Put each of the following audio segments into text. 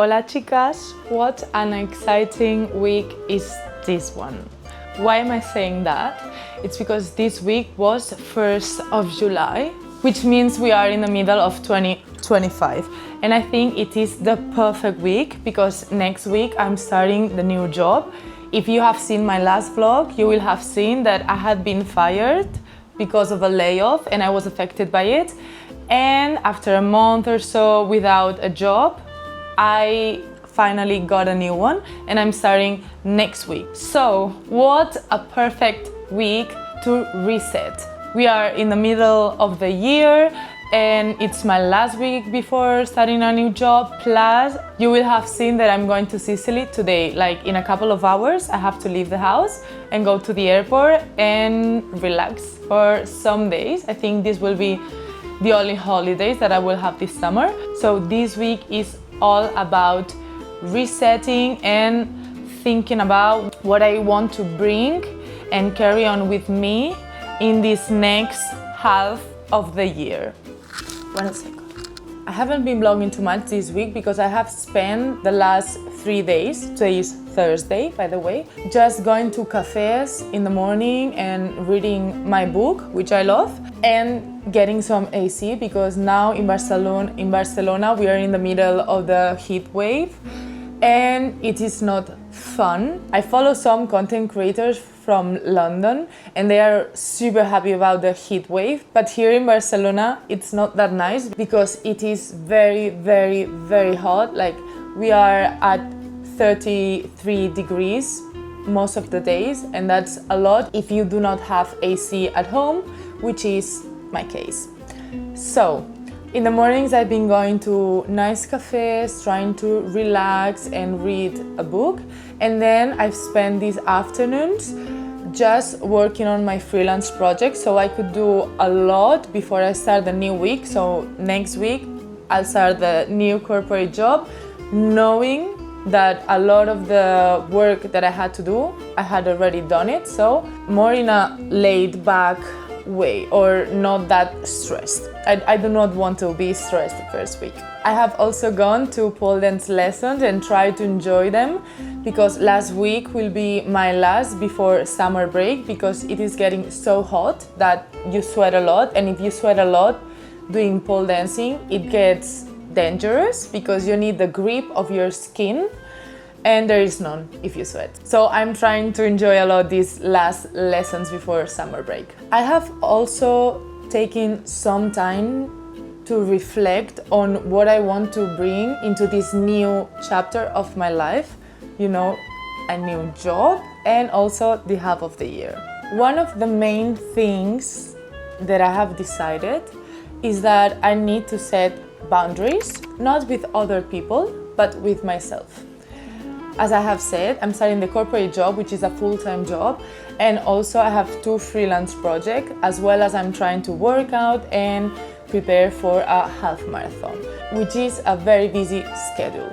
Hola chicas, what an exciting week is this one. Why am I saying that? It's because this week was 1st of July, which means we are in the middle of 2025. And I think it is the perfect week because next week I'm starting the new job. If you have seen my last vlog, you will have seen that I had been fired because of a layoff and I was affected by it. And after a month or so without a job, I finally got a new one and I'm starting next week. So what a perfect week to reset. We are in the middle of the year and it's my last week before starting a new job. Plus, you will have seen that I'm going to Sicily today. Like in a couple of hours, I have to leave the house and go to the airport and relax for some days. I think this will be the only holidays that I will have this summer. So this week is all about resetting and thinking about what I want to bring and carry on with me in this next half of the year. 1 second. I haven't been vlogging too much this week because I have spent the last 3 days, today is Thursday by the way, just going to cafes in the morning and reading my book, which I love, and getting some AC because now in Barcelona we are in the middle of the heat wave and it is not fun. I follow some content creators from London and they are super happy about the heat wave, but here in Barcelona it's not that nice because it is very, very, very hot. Like we are at 33 degrees most of the days and that's a lot if you do not have AC at home, which is my case. So in the mornings I've been going to nice cafes, trying to relax and read a book, and then I've spent these afternoons just working on my freelance project so I could do a lot before I start the new week. So next week I'll start the new corporate job, knowing that a lot of the work that I had to do, I had already done it, so more in a laid back way or not that stressed. I do not want to be stressed the first week. I have also gone to pole dance lessons and tried to enjoy them because last week will be my last before summer break because it is getting so hot that you sweat a lot, and if you sweat a lot doing pole dancing it gets dangerous because you need the grip of your skin and there is none if you sweat. So I'm trying to enjoy a lot these last lessons before summer break. I have also taken some time to reflect on what I want to bring into this new chapter of my life, you know, a new job and also the half of the year. One of the main things that I have decided is that I need to set boundaries, not with other people, but with myself. As I have said, I'm starting the corporate job, which is a full-time job, and also I have 2 freelance projects, as well as I'm trying to work out and prepare for a half marathon, which is a very busy schedule.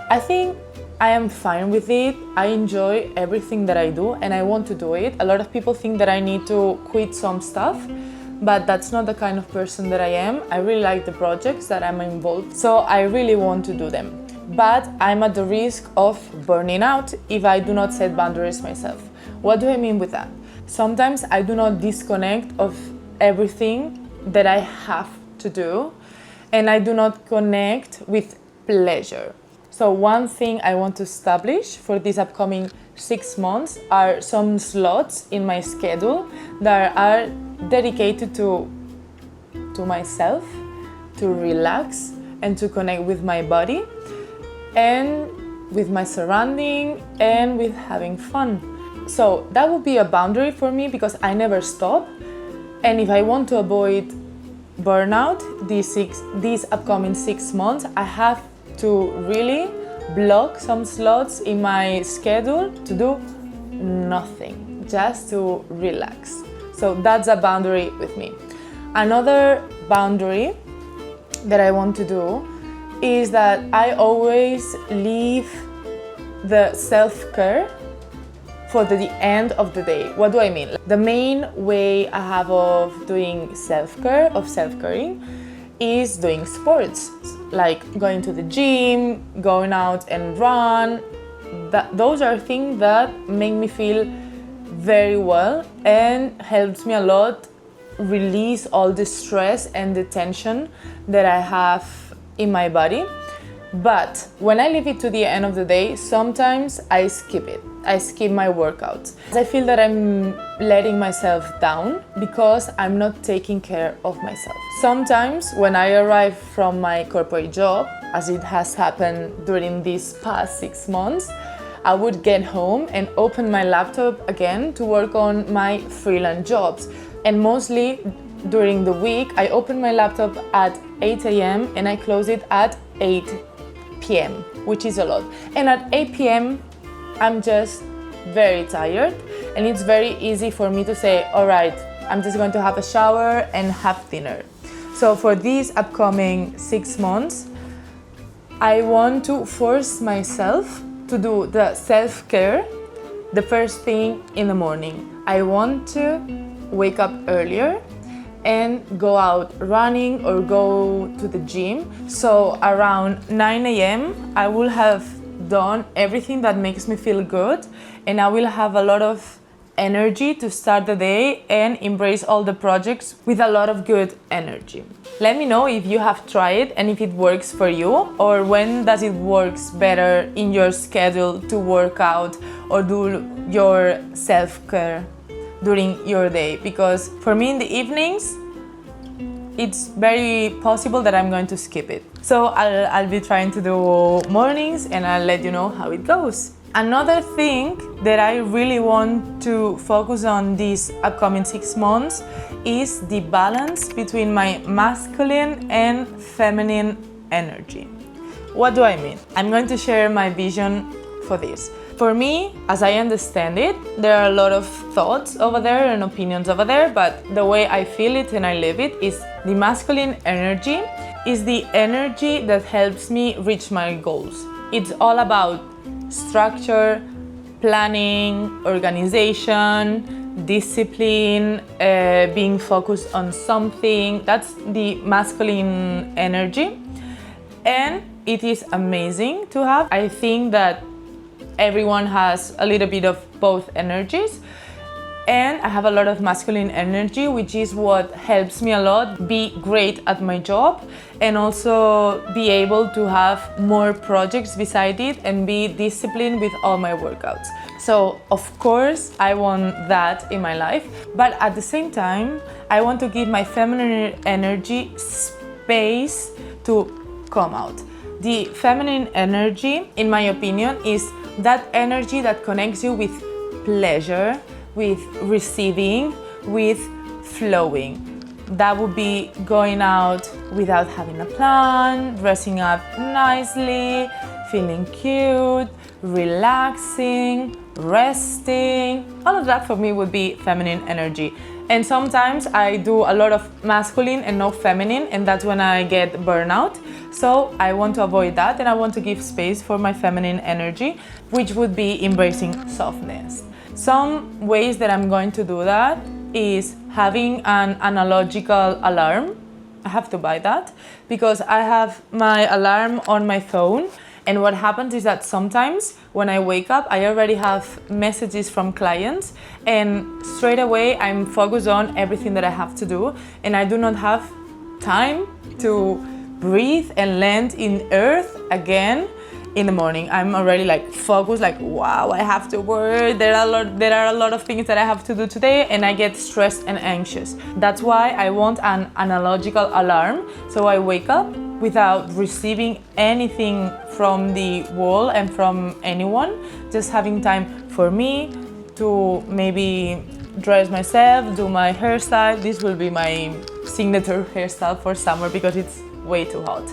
I think I am fine with it. I enjoy everything that I do and I want to do it. A lot of people think that I need to quit some stuff, but that's not the kind of person that I am. I really like the projects that I'm involved, so I really want to do them. But I'm at the risk of burning out if I do not set boundaries myself. What do I mean with that? Sometimes I do not disconnect of everything that I have to do and I do not connect with pleasure. So one thing I want to establish for these upcoming 6 months are some slots in my schedule that are dedicated to myself, to relax and to connect with my body and with my surrounding and with having fun. So that would be a boundary for me because I never stop, and if I want to avoid burnout these upcoming 6 months, I have to really block some slots in my schedule to do nothing, just to relax. So that's a boundary with me. Another boundary that I want to do is that I always leave the self-care for the end of the day. What do I mean? The main way I have of doing self-caring is doing sports, like going to the gym, going out and run. Those are things that make me feel very well and helps me a lot release all the stress and the tension that I have in my body. But when I leave it to the end of the day, sometimes I skip it. I skip my workouts. I feel that I'm letting myself down because I'm not taking care of myself. Sometimes when I arrive from my corporate job, as it has happened during these past 6 months, I would get home and open my laptop again to work on my freelance jobs. And mostly during the week, I open my laptop at 8 a.m. and I close it at 8 p.m., which is a lot. And at 8 p.m., I'm just very tired, and it's very easy for me to say, all right, I'm just going to have a shower and have dinner. So for these upcoming 6 months, I want to force myself to do the self-care the first thing in the morning. I want to wake up earlier and go out running or go to the gym. So around 9 a.m. I will have done everything that makes me feel good, and I will have a lot of energy to start the day and embrace all the projects with a lot of good energy. Let me know if you have tried and if it works for you, or when does it works better in your schedule to work out or do your self-care during your day. Because for me in the evenings, it's very possible that I'm going to skip it. So I'll be trying to do mornings, and I'll let you know how it goes. Another thing that I really want to focus on these upcoming 6 months is the balance between my masculine and feminine energy. What do I mean? I'm going to share my vision for this. For me, as I understand it, there are a lot of thoughts over there and opinions over there, but the way I feel it and I live it is the masculine energy is the energy that helps me reach my goals. It's all about structure, planning, organization, discipline, being focused on something. That's the masculine energy, and it is amazing to have. I think that everyone has a little bit of both energies, and I have a lot of masculine energy, which is what helps me a lot be great at my job and also be able to have more projects beside it and be disciplined with all my workouts. So of course I want that in my life, but at the same time I want to give my feminine energy space to come out. The feminine energy, in my opinion, is that energy that connects you with pleasure, with receiving, with flowing. That would be going out without having a plan, dressing up nicely, feeling cute, relaxing, resting. All of that for me would be feminine energy. And sometimes I do a lot of masculine and no feminine, and that's when I get burnout. So I want to avoid that, and I want to give space for my feminine energy, which would be embracing softness. Some ways that I'm going to do that is having an analogical alarm. I have to buy that because I have my alarm on my phone, and what happens is that sometimes when I wake up, I already have messages from clients, and straight away I'm focused on everything that I have to do, and I do not have time to breathe and land in earth again in the morning. I'm already like focused, like wow, I have to work. There are a lot of things that I have to do today, and I get stressed and anxious. That's why I want an analogical alarm, so I wake up without receiving anything from the wall and from anyone, just having time for me to maybe dress myself, do my hairstyle. This will be my signature hairstyle for summer because it's way too hot.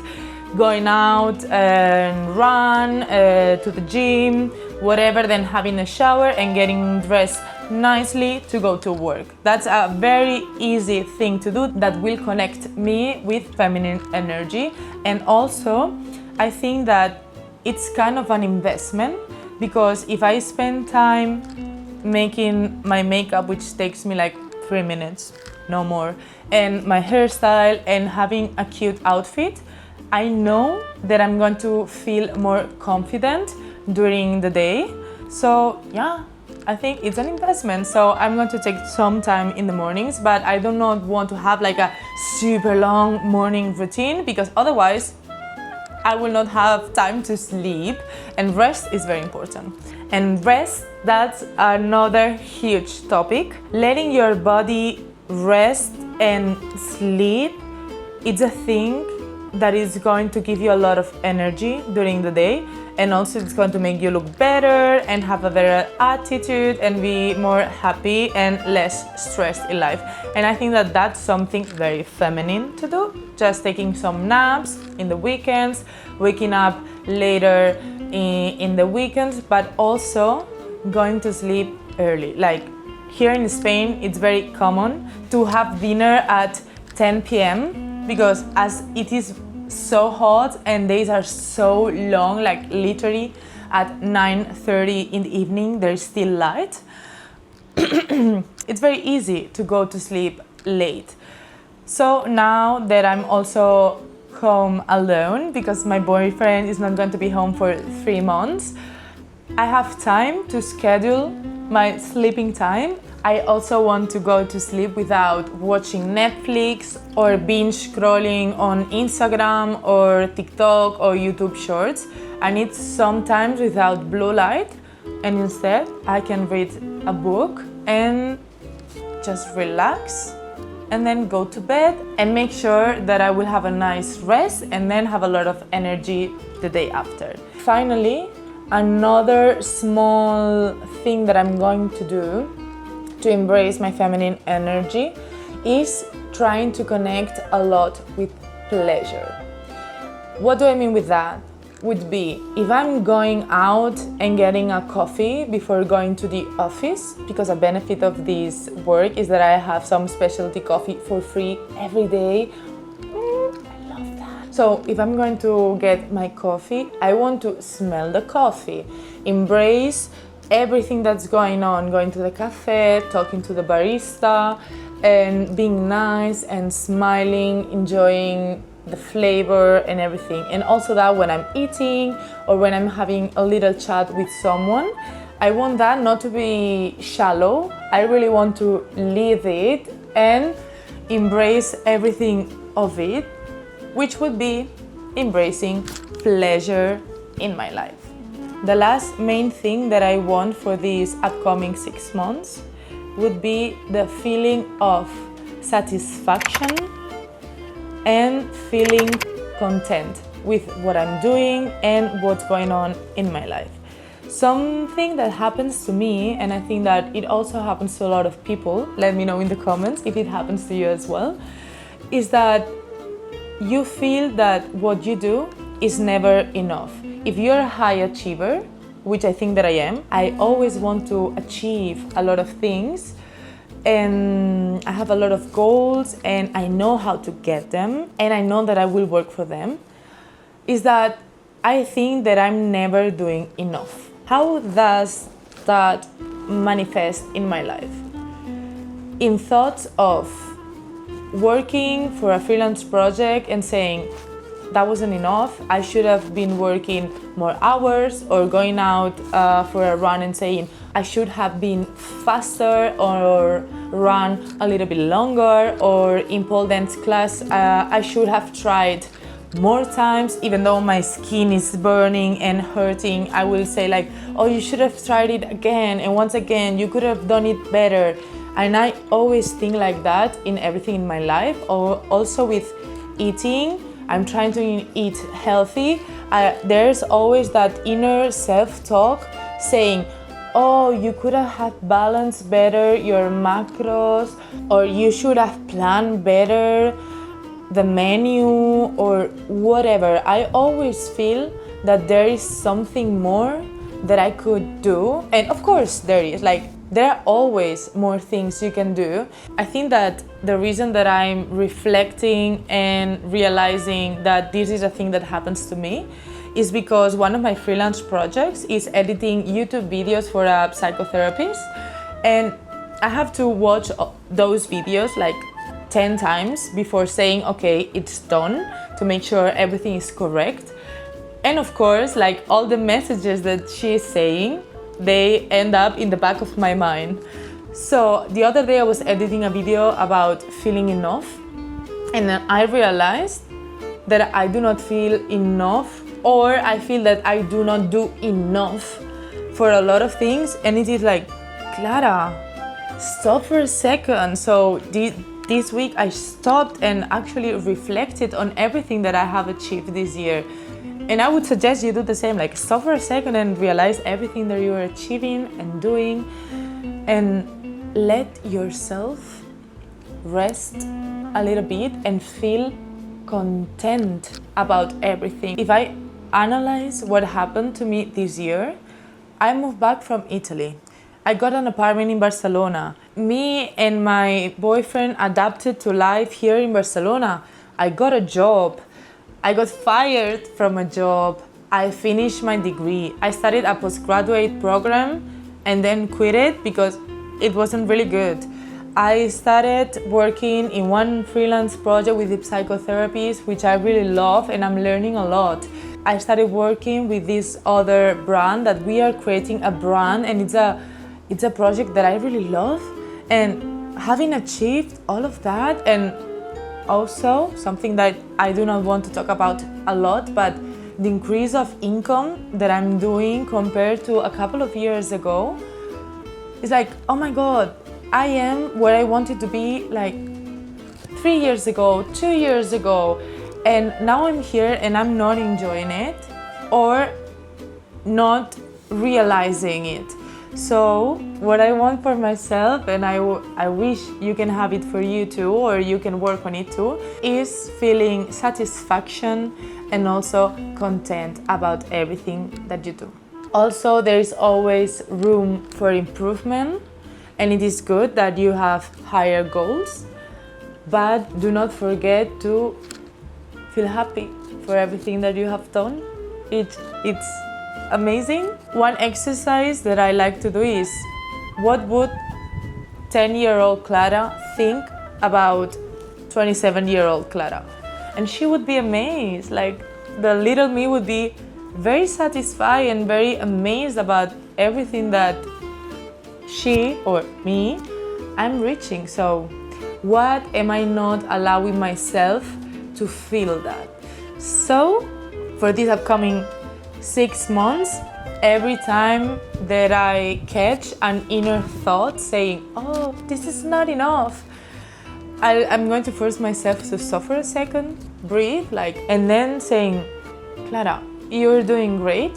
Going out and run to the gym, whatever, then having a shower and getting dressed nicely to go to work. That's a very easy thing to do that will connect me with feminine energy. And also, I think that it's kind of an investment, because if I spend time making my makeup, which takes me like 3 minutes, no more. And my hairstyle and having a cute outfit, I know that I'm going to feel more confident during the day. So yeah, I think it's an investment. So I'm going to take some time in the mornings, but I do not want to have like a super long morning routine, because otherwise I will not have time to sleep, and rest is very important. And rest, that's another huge topic. Letting your body rest and sleep, it's a thing that is going to give you a lot of energy during the day, and also it's going to make you look better and have a better attitude and be more happy and less stressed in life. And I think that that's something very feminine to do, just taking some naps in the weekends, waking up later in the weekends, but also going to sleep early. Like here in Spain, it's very common to have dinner at 10 p.m. because as it is so hot and days are so long, like literally at 9:30 in the evening there's still light. It's very easy to go to sleep late. So now that I'm also home alone, because my boyfriend is not going to be home for 3 months, I have time to schedule my sleeping time. I also want to go to sleep without watching Netflix or binge scrolling on Instagram or TikTok or YouTube Shorts. I need some time without blue light, and instead I can read a book and just relax and then go to bed and make sure that I will have a nice rest and then have a lot of energy the day after. Finally, another small thing that I'm going to do to embrace my feminine energy is trying to connect a lot with pleasure. What do I mean with that? Would be if I'm going out and getting a coffee before going to the office, because a benefit of this work is that I have some specialty coffee for free every day. I love that. So if I'm going to get my coffee, I want to smell the coffee, embrace everything that's going on, going to the cafe, talking to the barista, and being nice and smiling, enjoying the flavor and everything. And also that when I'm eating or when I'm having a little chat with someone, I want that not to be shallow. I really want to live it and embrace everything of it, which would be embracing pleasure in my life. The last main thing that I want for these upcoming 6 months would be the feeling of satisfaction and feeling content with what I'm doing and what's going on in my life. Something that happens to me, and I think that it also happens to a lot of people, let me know in the comments if it happens to you as well, is that you feel that what you do is never enough. If you're a high achiever, which I think that I am, I always want to achieve a lot of things, and I have a lot of goals and I know how to get them and I know that I will work for them, is that I think that I'm never doing enough. How does that manifest in my life? In thoughts of working for a freelance project and saying, that wasn't enough, I should have been working more hours, or going out for a run and saying, I should have been faster or run a little bit longer, or in pole dance class, I should have tried more times, even though my skin is burning and hurting. I will say like, oh, you should have tried it again, and once again, you could have done it better. And I always think like that in everything in my life, or also with eating. I'm trying to eat healthy. There's always that inner self-talk saying, oh, you could have balanced better your macros, or you should have planned better the menu, or whatever. I always feel that there is something more that I could do. And of course there is, like, there are always more things you can do. I think that the reason that I'm reflecting and realizing that this is a thing that happens to me is because one of my freelance projects is editing YouTube videos for a psychotherapist, and I have to watch those videos like 10 times before saying, okay, it's done, to make sure everything is correct. And of course, like all the messages that she is saying, they end up in the back of my mind. So the other day I was editing a video about feeling enough, and then I realized that I do not feel enough, or I feel that I do not do enough for a lot of things. And it is like, Clara, stop for a second. So this week I stopped and actually reflected on everything that I have achieved this year. And I would suggest you do the same, like stop for a second and realize everything that you are achieving and doing, and let yourself rest a little bit and feel content about everything. If I analyze what happened to me this year, I moved back from Italy. I got an apartment in Barcelona. Me and my boyfriend adapted to life here in Barcelona. I got a job. I got fired from a job. I finished my degree. I started a postgraduate program and then quit it because it wasn't really good. I started working in one freelance project with the psychotherapists, which I really love, and I'm learning a lot. I started working with this other brand that we are creating a brand, and it's a project that I really love. And having achieved all of that, and also something that I do not want to talk about a lot, but the increase of income that I'm doing compared to a couple of years ago, it's like, oh my God, I am where I wanted to be like 3 years ago, 2 years ago. And now I'm here and I'm not enjoying it or not realizing it. So what I want for myself, and I wish you can have it for you too, or you can work on it too, is feeling satisfaction and also content about everything that you do. Also, there is always room for improvement, and it is good that you have higher goals, but do not forget to feel happy for everything that you have done. It's amazing. One exercise that I like to do is, what would 10-year-old Clara think about 27-year-old Clara? And she would be amazed. Like, the little me would be very satisfied and very amazed about everything that she or me I'm reaching. So what am I not allowing myself to feel that? So for these upcoming 6 months, every time that I catch an inner thought saying, oh, this is not enough, I'm going to force myself to stop for a second, breathe, and then saying, Clara, you're doing great.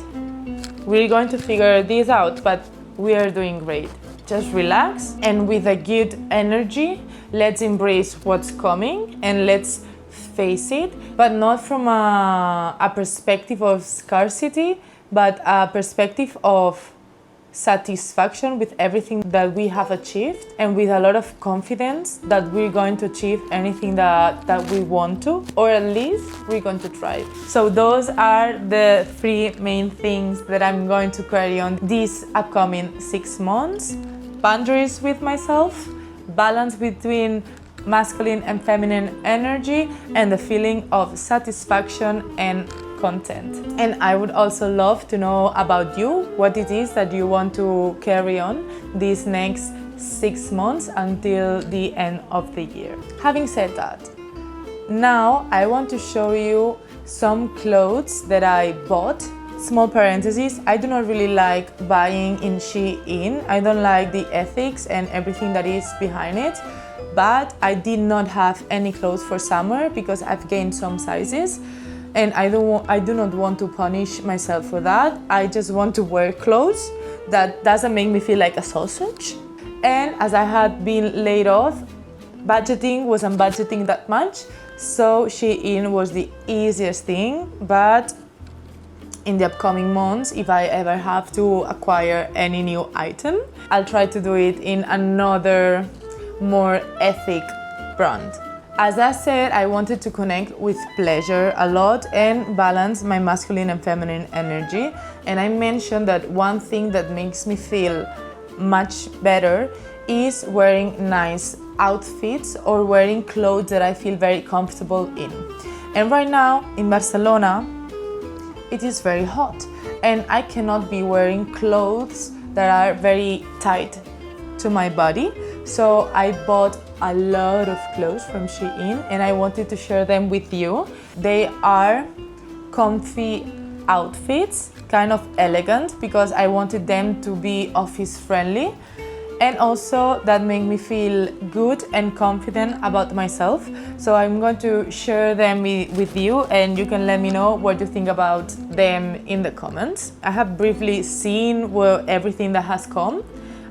We're going to figure this out, but we are doing great. Just relax, and with a good energy, let's embrace what's coming and let's face it, but not from a perspective of scarcity, but a perspective of satisfaction with everything that we have achieved, and with a lot of confidence that we're going to achieve anything that we want to, or at least we're going to try. So those are the 3 main things that I'm going to carry on these upcoming 6 months. Boundaries with myself, balance between masculine and feminine energy, and the feeling of satisfaction and content. And I would also love to know about you, what it is that you want to carry on these next 6 months until the end of the year. Having said that, now I want to show you some clothes that I bought. Small parentheses, I do not really like buying in Shein. I don't like the ethics and everything that is behind it. But I did not have any clothes for summer because I've gained some sizes, and I do not want to punish myself for that. I just want to wear clothes that doesn't make me feel like a sausage. And as I had been laid off, wasn't budgeting that much, so Shein was the easiest thing. But in the upcoming months, if I ever have to acquire any new item, I'll try to do it in another more ethic brand. As I said, I wanted to connect with pleasure a lot and balance my masculine and feminine energy. And I mentioned that one thing that makes me feel much better is wearing nice outfits or wearing clothes that I feel very comfortable in. And right now in Barcelona, it is very hot and I cannot be wearing clothes that are very tight to my body. So I bought a lot of clothes from Shein and I wanted to share them with you. They are comfy outfits, kind of elegant, because I wanted them to be office friendly and also that make me feel good and confident about myself. So I'm going to share them with you and you can let me know what you think about them in the comments. I have briefly seen everything that has come.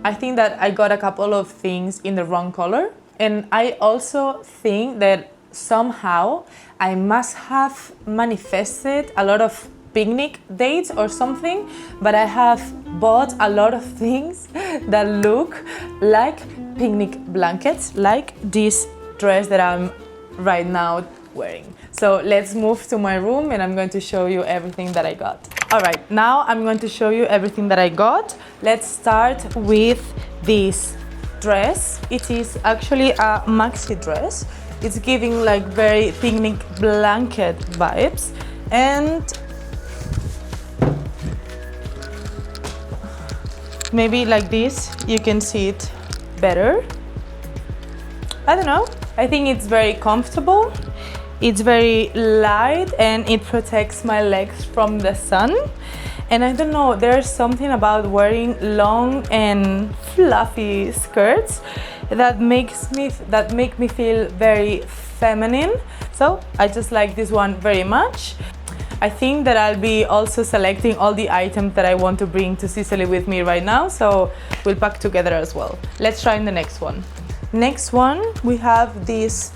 I think that I got a couple of things in the wrong color, and I also think that somehow I must have manifested a lot of picnic dates or something, but I have bought a lot of things that look like picnic blankets, like this dress that I'm right now wearing. So let's move to my room and I'm going to show you everything that I got. All right, now I'm going to show you everything that I got. Let's start with this dress. It is actually a maxi dress. It's giving like very picnic blanket vibes, and maybe like this you can see it better. I don't know, I think it's very comfortable, it's very light and it protects my legs from the sun. And I don't know, there's something about wearing long and fluffy skirts that make me feel very feminine. So I just like this one very much. I think that I'll be also selecting all the items that I want to bring to Sicily with me right now, so we'll pack together as well. Let's try in the next one. Next one, we have this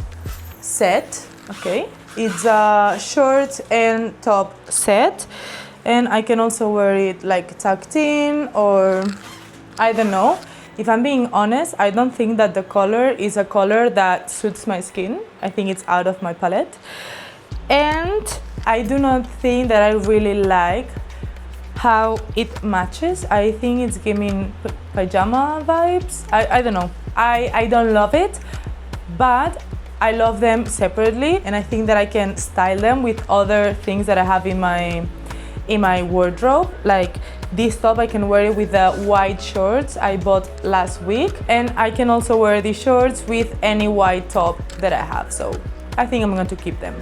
set, okay? It's a short and top set, and I can also wear it like tucked in, or I don't know. If I'm being honest, I don't think that the color is a color that suits my skin. I think it's out of my palette. And I do not think that I really like how it matches. I think it's giving pajama vibes. I don't know. I don't love it, but I love them separately, and I think that I can style them with other things that I have in my wardrobe. Like this top, I can wear it with the white shorts I bought last week, and I can also wear these shorts with any white top that I have. So I think I'm going to keep them.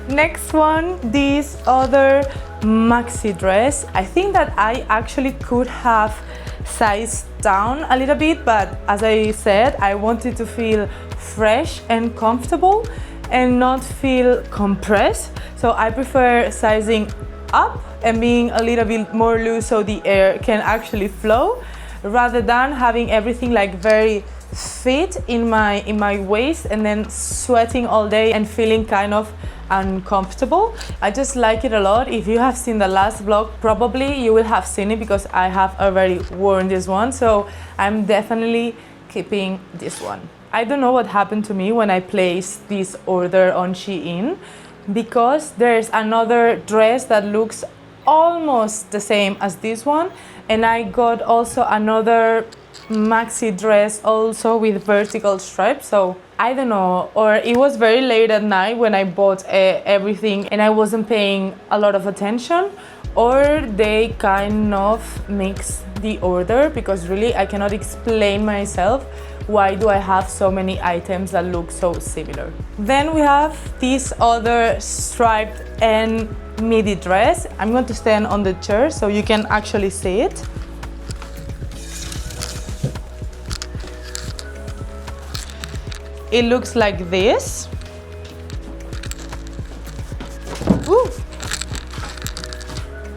Next one, this other maxi dress. I think that I actually could have sized down a little bit, but as I said, I wanted to feel fresh and comfortable and not feel compressed. So I prefer sizing up and being a little bit more loose so the air can actually flow, rather than having everything like very fit in my waist and then sweating all day and feeling kind of uncomfortable. I just like it a lot. If you have seen the last vlog, probably you will have seen it because I have already worn this one, so I'm definitely keeping this one. I don't know what happened to me when I placed this order on Shein, because there's another dress that looks almost the same as this one, and I got also another maxi dress also with vertical stripes. So I don't know, or it was very late at night when I bought everything and I wasn't paying a lot of attention, or they kind of mixed the order, because really I cannot explain myself why do I have so many items that look so similar. Then we have this other striped and midi dress. I'm going to stand on the chair so you can actually see it. It looks like this. Ooh.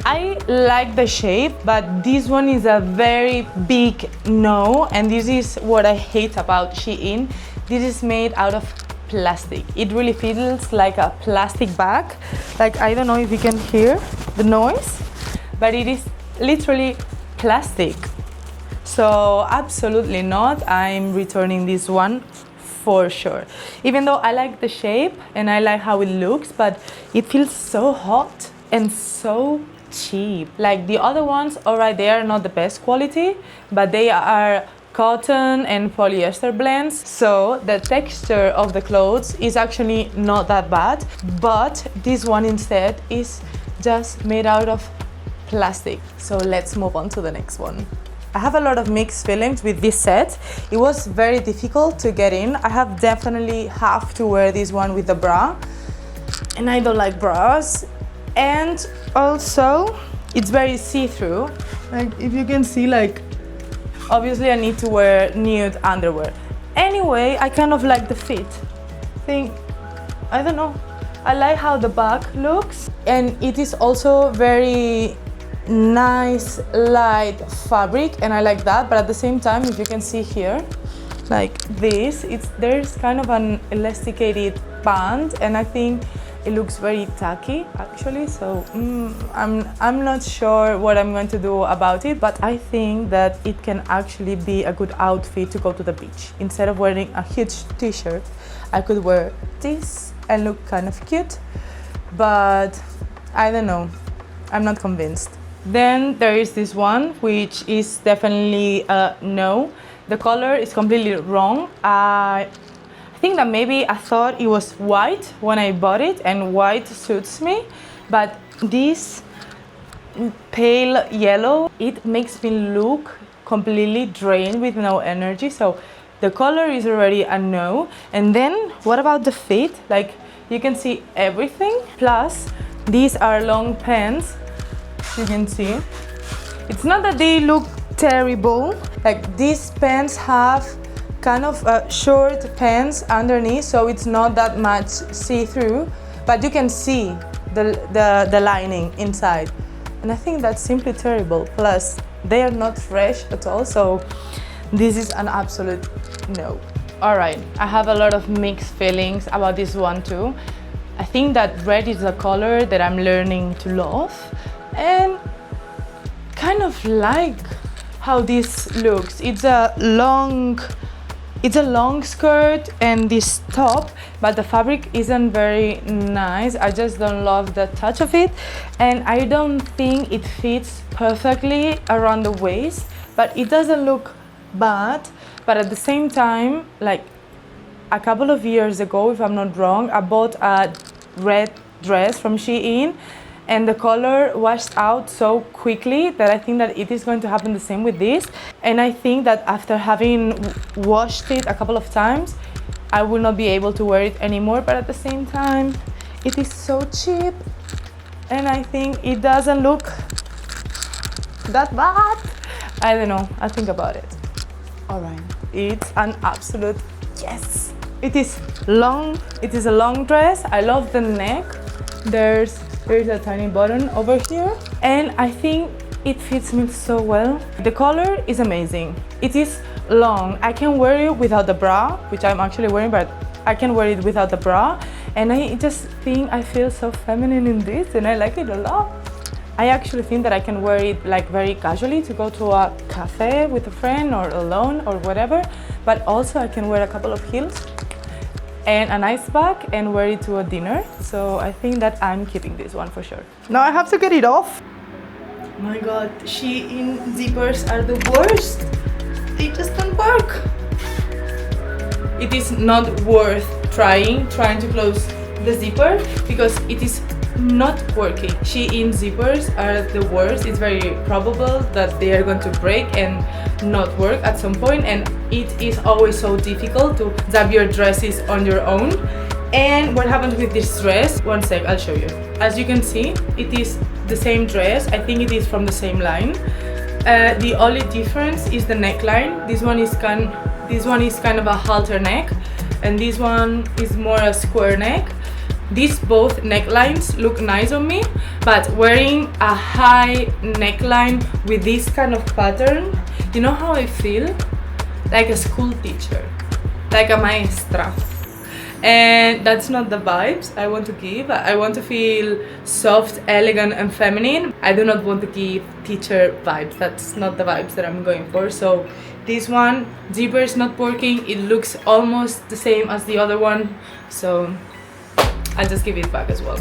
I like the shape, but this one is a very big no, and this is what I hate about Shein. This is made out of plastic. It really feels like a plastic bag. Like, I don't know if you can hear the noise, but it is literally plastic. So absolutely not. I'm returning this one for sure. Even though I like the shape and I like how it looks, but it feels so hot and so cheap. Like the other ones, alright, they are not the best quality, but they are cotton and polyester blends, so the texture of the clothes is actually not that bad. But this one instead is just made out of plastic. So let's move on to the next one. I have a lot of mixed feelings with this set. It was very difficult to get in. I definitely have to wear this one with the bra, and I don't like bras. And also it's very see-through. Like if you can see, like obviously I need to wear nude underwear. Anyway, I kind of like the fit. I don't know. I like how the back looks, and it is also very nice light fabric, and I like that. But at the same time, if you can see here, like this, there's kind of an elasticated band, and I think it looks very tacky actually. So I'm not sure what I'm going to do about it, but I think that it can actually be a good outfit to go to the beach. Instead of wearing a huge t-shirt, I could wear this and look kind of cute, but I don't know, I'm not convinced. Then there is this one, which is definitely a no. The color is completely wrong. I think that maybe I thought it was white when I bought it, and white suits me, but this pale yellow, it makes me look completely drained with no energy. So the color is already a no. And then what about the fit? Like you can see everything. Plus these are long pants. You can see it's not that they look terrible. Like these pants have kind of short pants underneath, so it's not that much see-through, but you can see the lining inside, and I think that's simply terrible. Plus they are not fresh at all, so this is an absolute no. Alright, I have a lot of mixed feelings about this one too. I think that red is a color that I'm learning to love, and kind of like how this looks. It's a long skirt and this top, but the fabric isn't very nice. I just don't love the touch of it, and I don't think it fits perfectly around the waist, but it doesn't look bad. But at the same time, like a couple of years ago, if I'm not wrong, I bought a red dress from Shein, and the color washed out so quickly that I think that it is going to happen the same with this. And I think that after having washed it a couple of times, I will not be able to wear it anymore. But at the same time, it is so cheap, and I think it doesn't look that bad. I don't know, I'll think about it. All right, it's an absolute yes. It is long, it is a long dress. I love the neck. There's a tiny button over here, and I think it fits me so well. The color is amazing. It is long. I can wear it without the bra, which I'm actually wearing, but I can wear it without the bra, and I just think I feel so feminine in this, and I like it a lot. I actually think that I can wear it like very casually to go to a cafe with a friend or alone or whatever, but also I can wear a couple of heels and a nice bag and wear it to a dinner. So I think that I'm keeping this one for sure. Now I have to get it off. My god, Shein zippers are the worst. They just don't work. It is not worth trying to close the zipper because it is not working. Shein zippers are the worst. It's very probable that they are going to break and not work at some point, and it is always so difficult to zap your dresses on your own. And what happens with this dress, one sec, I'll show you. As you can see, it is the same dress. I think it is from the same line. The only difference is the neckline. This one is kind of a halter neck, and this one is more a square neck. These both necklines look nice on me, but wearing a high neckline with this kind of pattern, you know how I feel? Like a school teacher, like a maestra. And that's not the vibes I want to give. I want to feel soft, elegant and feminine. I do not want to give teacher vibes. That's not the vibes that I'm going for. So this one, zipper is not working. It looks almost the same as the other one, so I'll just give it back as well.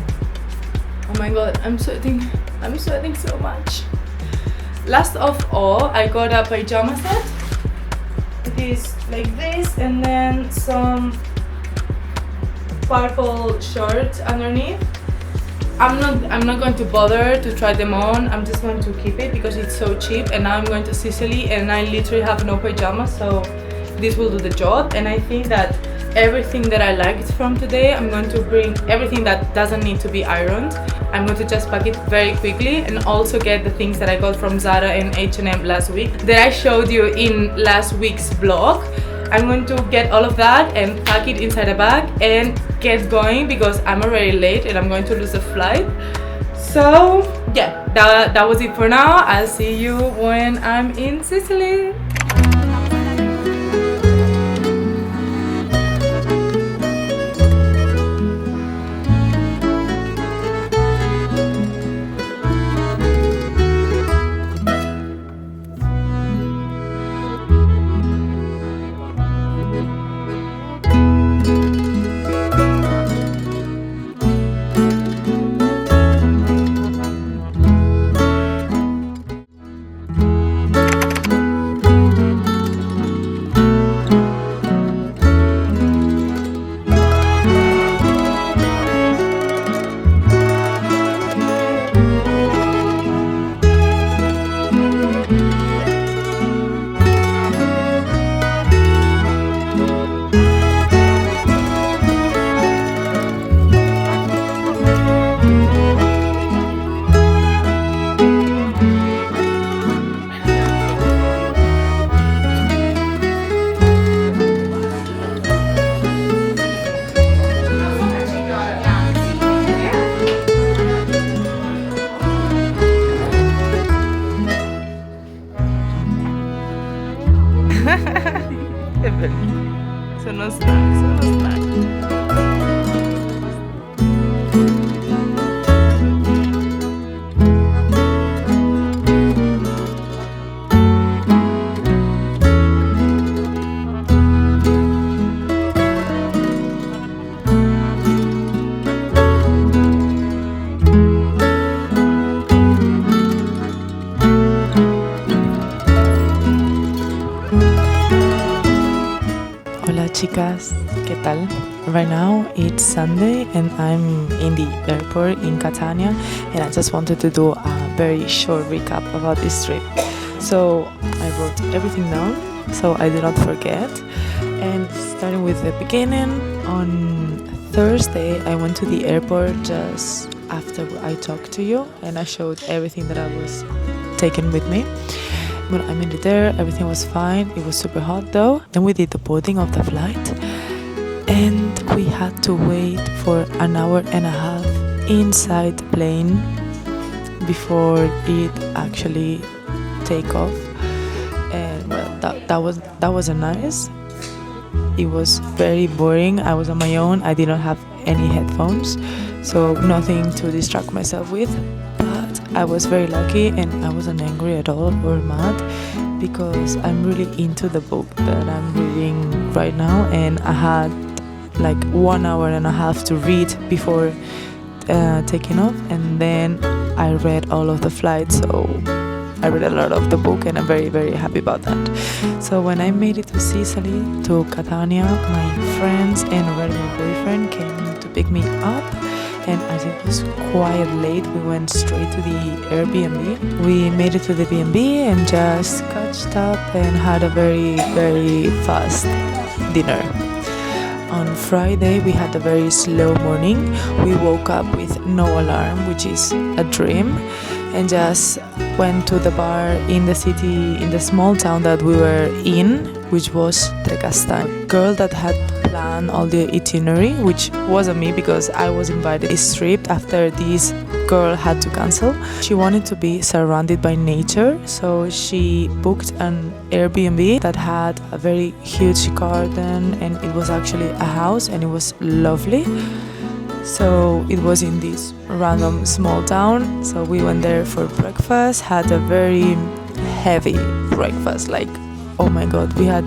Oh my god, I'm sweating. I'm sweating so much. Last of all, I got a pajama set. It is like this, and then some purple shorts underneath. I'm not going to bother to try them on. I'm just going to keep it because it's so cheap, and now I'm going to Sicily and I literally have no pajamas, so this will do the job. And I think that everything that I liked from today, I'm going to bring everything that doesn't need to be ironed. I'm going to just pack it very quickly, and also get the things that I got from Zara and H&M last week that I showed you in last week's vlog. I'm going to get all of that and pack it inside a bag and get going because I'm already late and I'm going to lose a flight. So yeah, that was it for now. I'll see you when I'm in Sicily. Sono snack. Hola chicas, ¿qué tal? Right now it's Sunday and I'm in the airport in Catania, and I just wanted to do a very short recap about this trip. So I wrote everything down so I do not forget, and starting with the beginning, on Thursday I went to the airport just after I talked to you and I showed everything that I was taking with me. When I made it there, everything was fine. It was super hot though. Then we did the boarding of the flight and we had to wait for an hour and a half inside the plane before it actually take off. And well, that wasn't nice. It was very boring. I was on my own. I did not have any headphones, so nothing to distract myself with. I was very lucky and I wasn't angry at all or mad because I'm really into the book that I'm reading right now, and I had like 1 hour and a half to read before taking off, and then I read all of the flights, so I read a lot of the book and I'm very, very happy about that. So when I made it to Sicily, to Catania, my friends and already my boyfriend came to pick me up. And as it was quite late, we went straight to the Airbnb. We made it to the B&B and just catched up and had a very, very fast dinner. On Friday, we had a very slow morning. We woke up with no alarm, which is a dream, and just went to the bar in the city, in the small town that we were in, which was Trecastan. Girl that had planned all the itinerary, which wasn't me because I was invited this trip after this girl had to cancel. She wanted to be surrounded by nature, so she booked an Airbnb that had a very huge garden, and it was actually a house and it was lovely. So it was in this random small town, so we went there for breakfast, had a very heavy breakfast, like oh my god, we had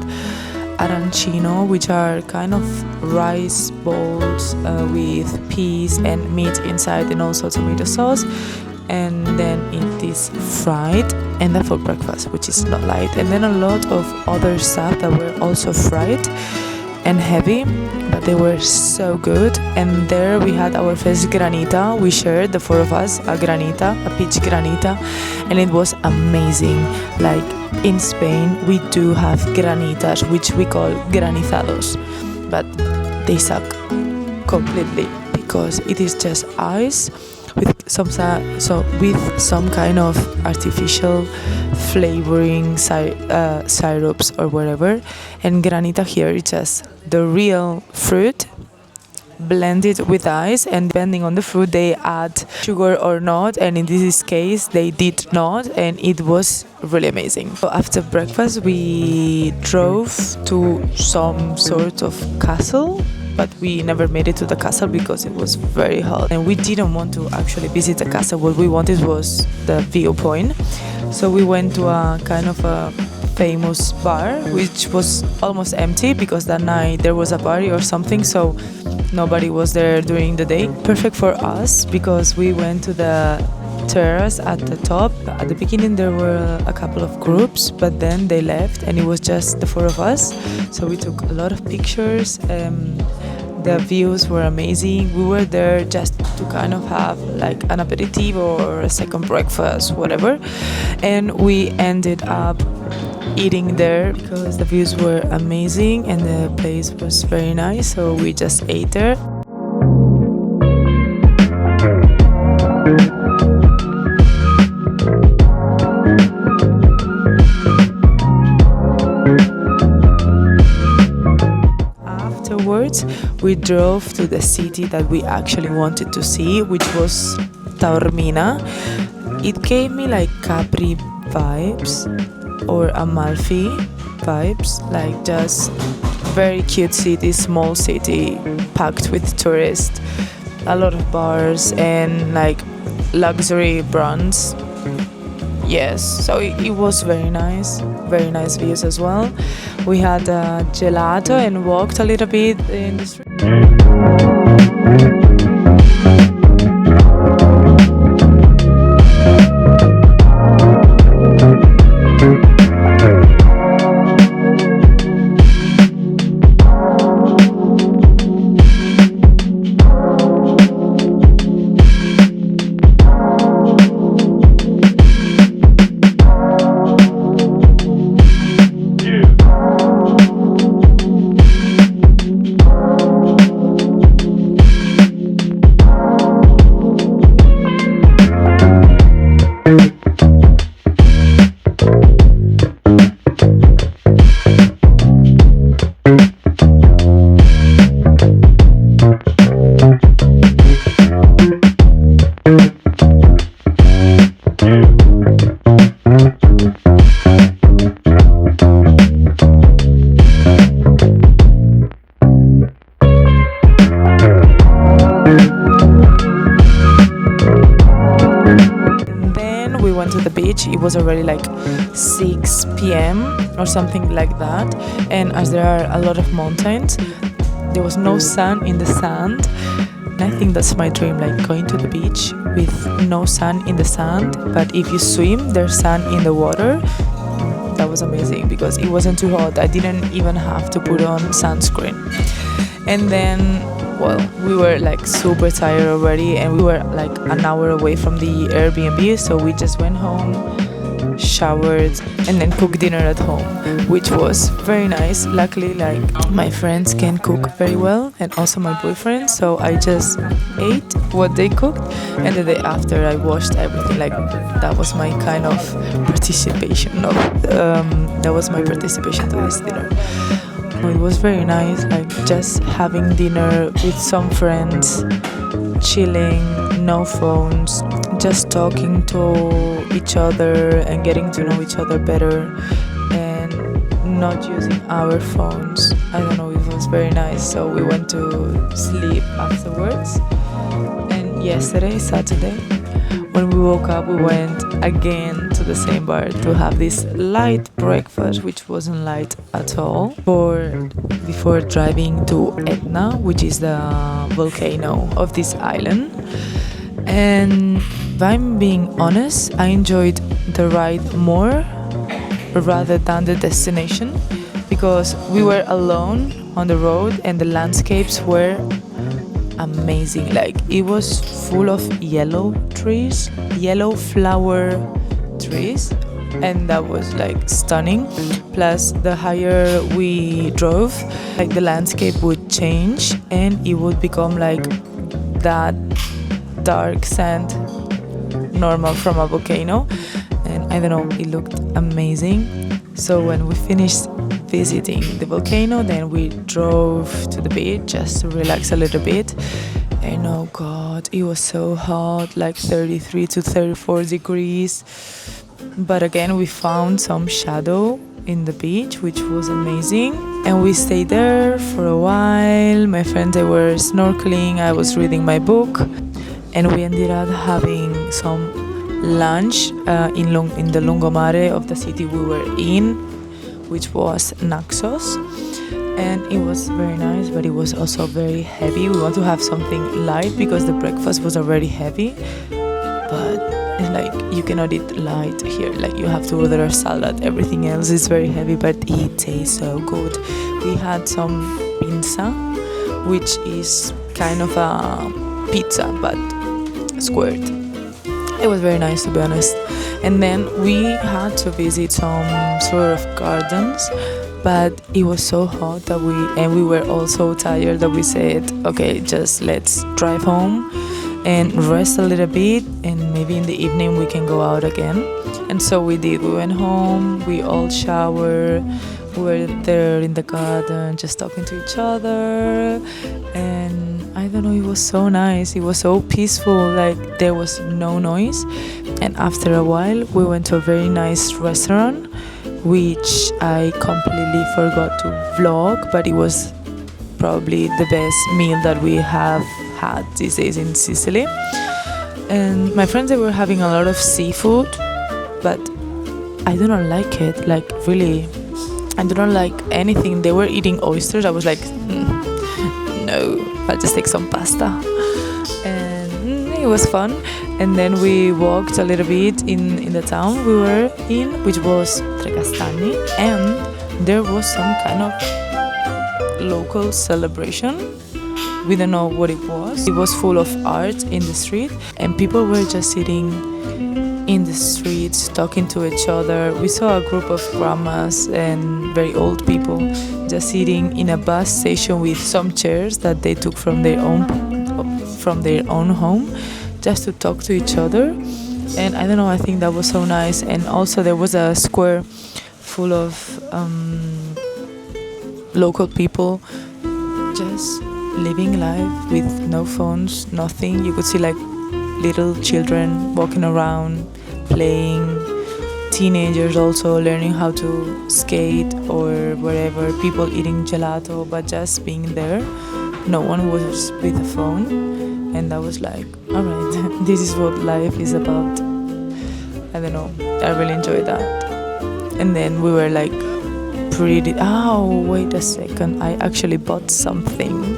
arancino, which are kind of rice balls with peas and meat inside and also tomato sauce, and then eat this fried, and then for breakfast, which is not light, and then a lot of other stuff that were also fried and heavy, but they were so good. And there we had our first granita. We shared, the four of us, a granita, a peach granita, and it was amazing. Like in Spain we do have granitas, which we call granizados, but they suck completely because it is just ice with some kind of artificial flavoring, syrups or whatever. And granita here is just the real fruit blended with ice, and depending on the fruit they add sugar or not, and in this case they did not, and it was really amazing. So after breakfast we drove to some sort of castle, but we never made it to the castle because it was very hot and we didn't want to actually visit the castle. What we wanted was the viewpoint. So we went to a kind of a famous bar, which was almost empty because that night there was a party or something, so nobody was there during the day. Perfect for us because we went to the terrace at the top. At the beginning there were a couple of groups, but then they left and it was just the four of us, so we took a lot of pictures. The views were amazing. We were there just to kind of have like an aperitif or a second breakfast, whatever, and we ended up eating there because the views were amazing and the place was very nice, so we just ate there. Afterwards we drove to the city that we actually wanted to see, which was Taormina. It gave me like Capri vibes or Amalfi vibes, like just very cute city, small city packed with tourists, a lot of bars and like luxury brands. Yes, so it was very nice views as well. We had a gelato and walked a little bit in the street. It was already like 6 p.m. or something like that, and as there are a lot of mountains, there was no sun in the sand. And I think that's my dream, like going to the beach with no sun in the sand, but if you swim there's sun in the water. That was amazing because it wasn't too hot. I didn't even have to put on sunscreen. And then, well, we were like super tired already, and we were like an hour away from the Airbnb, so we just went home, showered, and then cooked dinner at home, which was very nice. Luckily, like my friends can cook very well, and also my boyfriend, so I just ate what they cooked, and the day after I washed everything. Like that was my kind of participation of that was my participation to this dinner. It was very nice, like just having dinner with some friends, chilling, no phones, just talking to each other and getting to know each other better and not using our phones. I don't know, it was very nice. So we went to sleep afterwards. And yesterday, Saturday, when we woke up, we went again to the same bar to have this light breakfast, which wasn't light at all, before driving to Etna, which is the volcano of this island. And if I'm being honest, I enjoyed the ride more rather than the destination, because we were alone on the road and the landscapes were amazing. Like, it was full of yellow trees, yellow flower trees, and that was like stunning. Plus, the higher we drove, like, the landscape would change and it would become like that dark sand normal from a volcano, and I don't know, it looked amazing. So when we finished visiting the volcano, then we drove to the beach just to relax a little bit. And oh god, it was so hot, like 33 to 34 degrees. But again, we found some shadow in the beach, which was amazing. And we stayed there for a while. My friends, they were snorkeling, I was reading my book. And we ended up having some lunch in the lungomare of the city we were in, which was Naxos. And it was very nice, but it was also very heavy. We want to have something light because the breakfast was already heavy. But it's like, you cannot eat light here. Like, you have to order a salad. Everything else is very heavy, but it tastes so good. We had some pinza, which is kind of a pizza, but squared. It was very nice, to be honest. And then we had to visit some sort of gardens, but it was so hot that we were all so tired that we said, okay, just let's drive home and rest a little bit, and maybe in the evening we can go out again. And so we did. We went home, we all showered, we were there in the garden just talking to each other, and I don't know, it was so nice. It was so peaceful, like there was no noise. And after a while we went to a very nice restaurant, which I completely forgot to vlog, but it was probably the best meal that we have had these days in Sicily. And my friends, they were having a lot of seafood, but I do not like it. Like, really, I do not like anything. They were eating oysters. I was like, no, I'll just take some pasta. And it was fun. And then we walked a little bit in the town we were in, which was Trecastani, and there was some kind of local celebration. We don't know what it was. It was full of art in the street, and people were just sitting in the streets talking to each other. We saw a group of grandmas and very old people just sitting in a bus station with some chairs that they took from their own home, just to talk to each other. And I don't know, I think that was so nice. And also there was a square full of local people just living life with no phones, nothing. You could see like little children walking around, playing, teenagers also learning how to skate or whatever, people eating gelato, but just being there. No one was with a phone, and that was like, alright, this is what life is about. I don't know, I really enjoyed that. And then we were like wait a second, I actually bought something.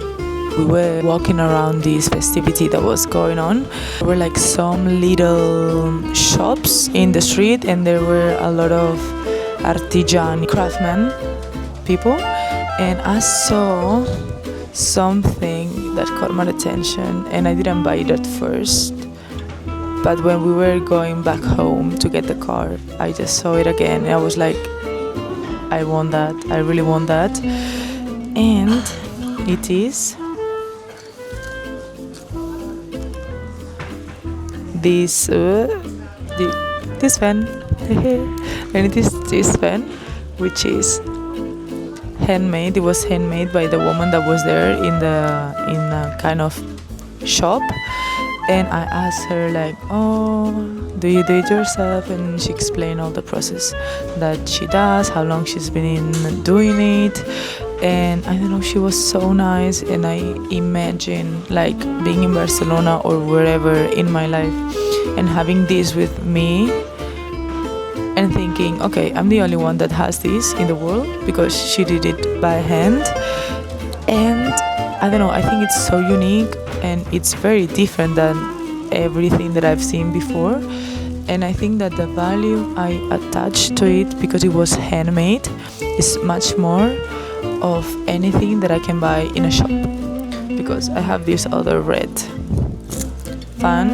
We were walking around this festivity that was going on. There were like some little shops in the street, and there were a lot of artisan craftsmen people, and I saw something that caught my attention, and I didn't buy it at first, but when we were going back home to get the car, I just saw it again, and I was like, I want that, I really want that. And it is this fan and it is this fan, which is handmade. It was handmade by the woman that was there in a kind of shop, and I asked her like, do you do it yourself? And she explained all the process that she does, how long she's been doing it. And I don't know, she was so nice, and I imagine like being in Barcelona or wherever in my life and having this with me and thinking, okay, I'm the only one that has this in the world, because she did it by hand. And I don't know, I think it's so unique, and it's very different than everything that I've seen before. And I think that the value I attached to it, because it was handmade, is much more of anything that I can buy in a shop. Because I have this other red fan,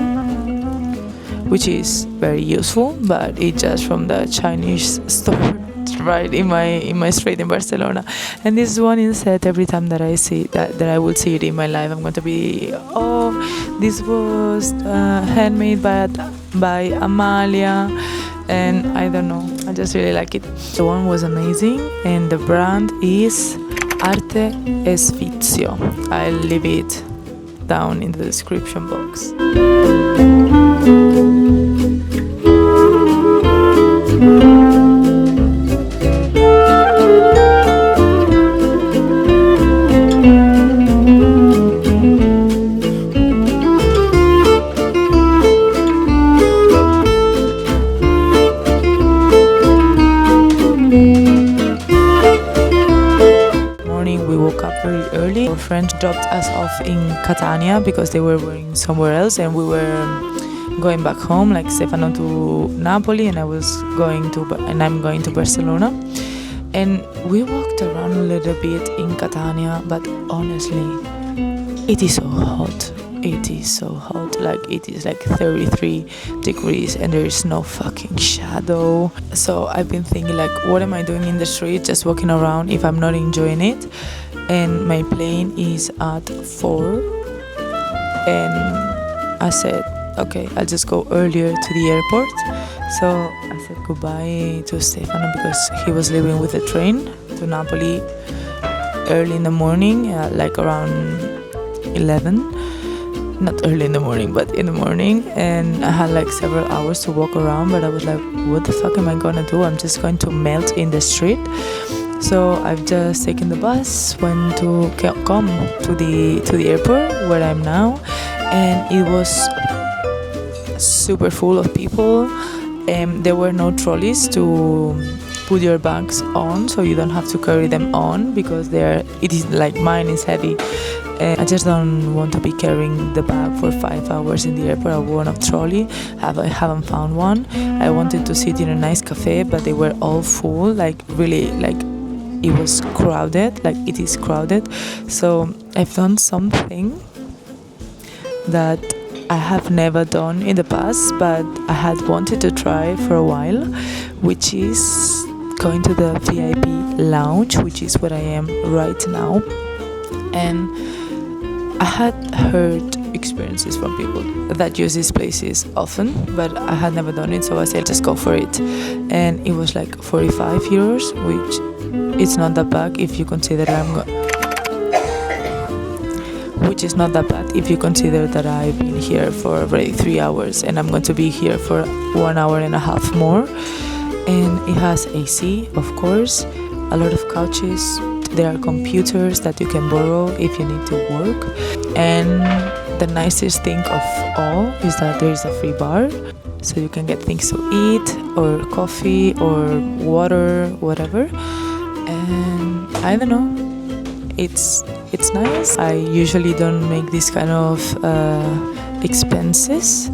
which is very useful, but it's just from the Chinese store right in my street in Barcelona. And this one instead, every time that I see that I will see it in my life, I'm going to be, oh, this was handmade by Amalia, and I don't know, I just really like it. The one was amazing, and the brand is Arte Sfizio. I'll leave it down in the description box. Friend dropped us off in Catania because they were going somewhere else, and we were going back home, like Stefano to Napoli, and I'm going to Barcelona. And we walked around a little bit in Catania, but honestly, it is so hot. It is so hot, like it is like 33 degrees and there is no fucking shadow. So I've been thinking, like, what am I doing in the street just walking around if I'm not enjoying it? And my plane is at 4, and I said, okay, I'll just go earlier to the airport. So I said goodbye to Stefano because he was leaving with the train to Napoli early in the morning, like around 11. Not early in the morning, but in the morning. And I had like several hours to walk around, but I was like, what the fuck am I gonna do? I'm just going to melt in the street. So I've just taken the bus, went to come to the airport where I'm now, and it was super full of people. There were no trolleys to put your bags on, so you don't have to carry them on because it is like mine is heavy. I just don't want to be carrying the bag for 5 hours in the airport. I want a trolley. I haven't found one. I wanted to sit in a nice cafe, but they were all full, like really, like it was crowded, like it is crowded. So I've done something that I have never done in the past, but I had wanted to try for a while, which is going to the VIP lounge, which is where I am right now. And I had heard experiences from people that use these places often, but I had never done it, so I said just go for it. And it was like 45 euros, which it's not that bad if you consider which is not that bad if you consider that I've been here for already 3 hours and I'm going to be here for 1 hour and a half more. And it has AC, of course, a lot of couches. There are computers that you can borrow if you need to work. And the nicest thing of all is that there is a free bar, so you can get things to eat or coffee or water, whatever. And I don't know, it's nice. I usually don't make this kind of expenses,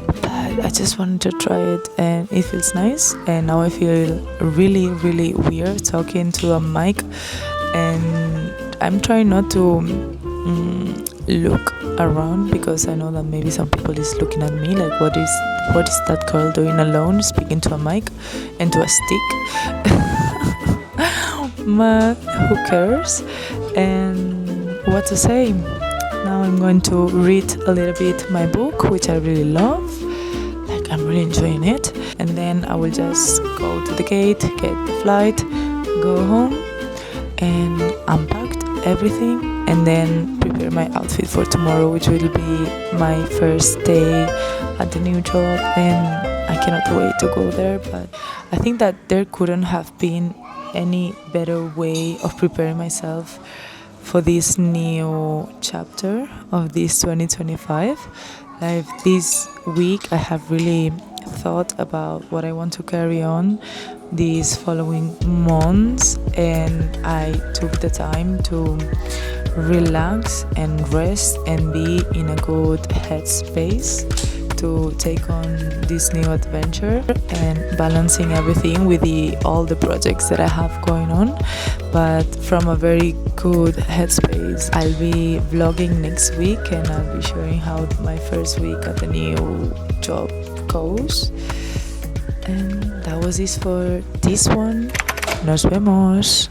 but I just wanted to try it and it feels nice. And now I feel really, really weird talking to a mic, and I'm trying not to look around because I know that maybe some people is looking at me like, what is that girl doing alone speaking to a mic and to a stick? But who cares? And what to say? Now I'm going to read a little bit my book, which I really love. Like, I'm really enjoying it. And then I will just go to the gate, get the flight, go home, and unpack everything, and then prepare my outfit for tomorrow, which will be my first day at the new job. And I cannot wait to go there. But I think that there couldn't have been any better way of preparing myself for this new chapter of this 2025. Like, this week I have really thought about what I want to carry on these following months, and I took the time to relax and rest and be in a good headspace to take on this new adventure and balancing everything with all the projects that I have going on, but from a very good headspace. I'll be vlogging next week and I'll be showing how my first week at the new job goes. And that was it for this one. Nos vemos.